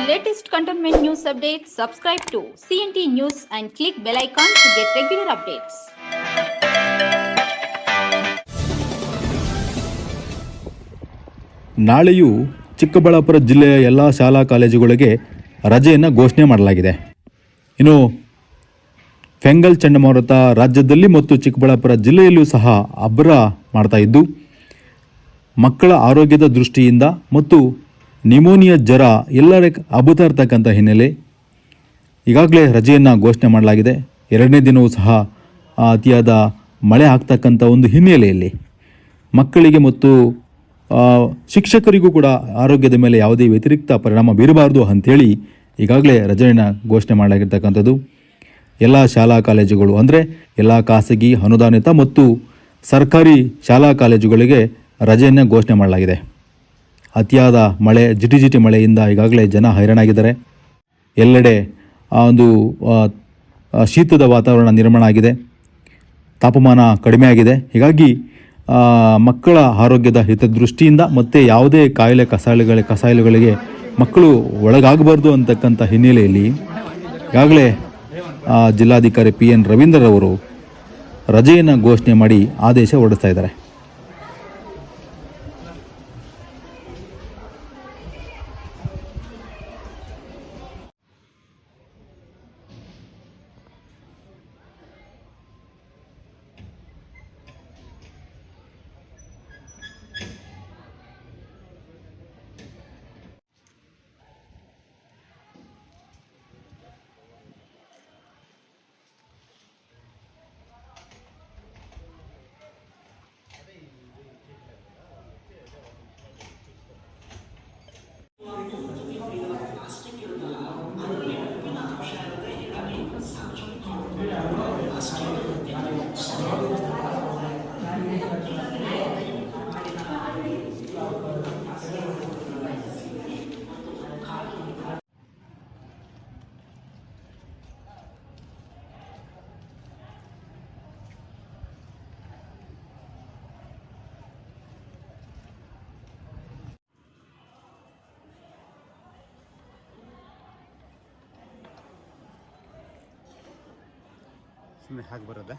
latest cantonment news updates, subscribe to CNT News and click bell icon to get regular updates. ನಾಳೆಯೂ Chikkaballapur ಜಿಲ್ಲೆಯ ಎಲ್ಲ ಶಾಲಾ ಕಾಲೇಜುಗಳಿಗೆ ರಜೆಯನ್ನು ಘೋಷಣೆ ಮಾಡಲಾಗಿದೆ. ಇನ್ನು ಫೆಂಗಲ್ ಚಂಡಮಾರುತ ರಾಜ್ಯದಲ್ಲಿ ಮತ್ತು ಚಿಕ್ಕಬಳ್ಳಾಪುರ ಜಿಲ್ಲೆಯಲ್ಲೂ ಸಹ ಅಬ್ಬರ ಮಾಡ್ತಾ ಇದ್ದು, ಮಕ್ಕಳ ಆರೋಗ್ಯದ ದೃಷ್ಟಿಯಿಂದ ಮತ್ತು ನಿಮೋನಿಯಾ ಜ್ವರ ಎಲ್ಲರ ಅಬ್ಬುತ್ತಾ ಇರ್ತಕ್ಕಂಥ ಹಿನ್ನೆಲೆ ಈಗಾಗಲೇ ರಜೆಯನ್ನು ಘೋಷಣೆ ಮಾಡಲಾಗಿದೆ. ಎರಡನೇ ದಿನವೂ ಸಹ ಅತಿಯಾದ ಮಳೆ ಆಗ್ತಕ್ಕಂಥ ಒಂದು ಹಿನ್ನೆಲೆಯಲ್ಲಿ ಮಕ್ಕಳಿಗೆ ಮತ್ತು ಶಿಕ್ಷಕರಿಗೂ ಕೂಡ ಆರೋಗ್ಯದ ಮೇಲೆ ಯಾವುದೇ ವ್ಯತಿರಿಕ್ತ ಪರಿಣಾಮ ಬೀರಬಾರ್ದು ಅಂಥೇಳಿ ಈಗಾಗಲೇ ರಜೆಯನ್ನು ಘೋಷಣೆ ಮಾಡಲಾಗಿರ್ತಕ್ಕಂಥದ್ದು. ಎಲ್ಲ ಶಾಲಾ ಕಾಲೇಜುಗಳು ಅಂದರೆ ಎಲ್ಲ ಖಾಸಗಿ, ಅನುದಾನಿತ ಮತ್ತು ಸರ್ಕಾರಿ ಶಾಲಾ ಕಾಲೇಜುಗಳಿಗೆ ರಜೆಯನ್ನು ಘೋಷಣೆ ಮಾಡಲಾಗಿದೆ. ಅತಿಯಾದ ಮಳೆ, ಜಿಟಿ ಮಳೆಯಿಂದ ಈಗಾಗಲೇ ಜನ ಹೈರಾಣಾಗಿದ್ದಾರೆ. ಎಲ್ಲೆಡೆ ಒಂದು ಶೀತದ ವಾತಾವರಣ ನಿರ್ಮಾಣ ಆಗಿದೆ, ತಾಪಮಾನ ಕಡಿಮೆ ಆಗಿದೆ. ಹೀಗಾಗಿ ಮಕ್ಕಳ ಆರೋಗ್ಯದ ಹಿತದೃಷ್ಟಿಯಿಂದ ಮತ್ತು ಯಾವುದೇ ಕಸಾಲೆಗಳಿಗೆ ಮಕ್ಕಳು ಒಳಗಾಗಬಾರ್ದು ಅಂತಕ್ಕಂಥ ಹಿನ್ನೆಲೆಯಲ್ಲಿ ಈಗಾಗಲೇ ಜಿಲ್ಲಾಧಿಕಾರಿ PN ರವೀಂದ್ರರವರು ರಜೆಯನ್ನು ಘೋಷಣೆ ಮಾಡಿ ಆದೇಶ ಹೊರಡಿಸ್ತಾ ಇದ್ದಾರೆ. ಹಾಗೆ ಬರೋದಾ?